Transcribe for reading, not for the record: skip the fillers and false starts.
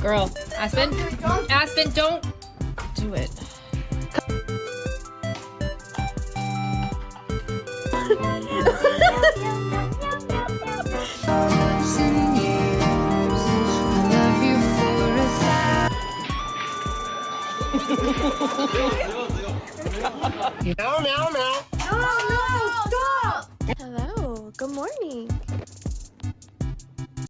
Girl, Aspen, Aspen, don't do it. Meow, meow, meow. No, stop! Hello, good morning.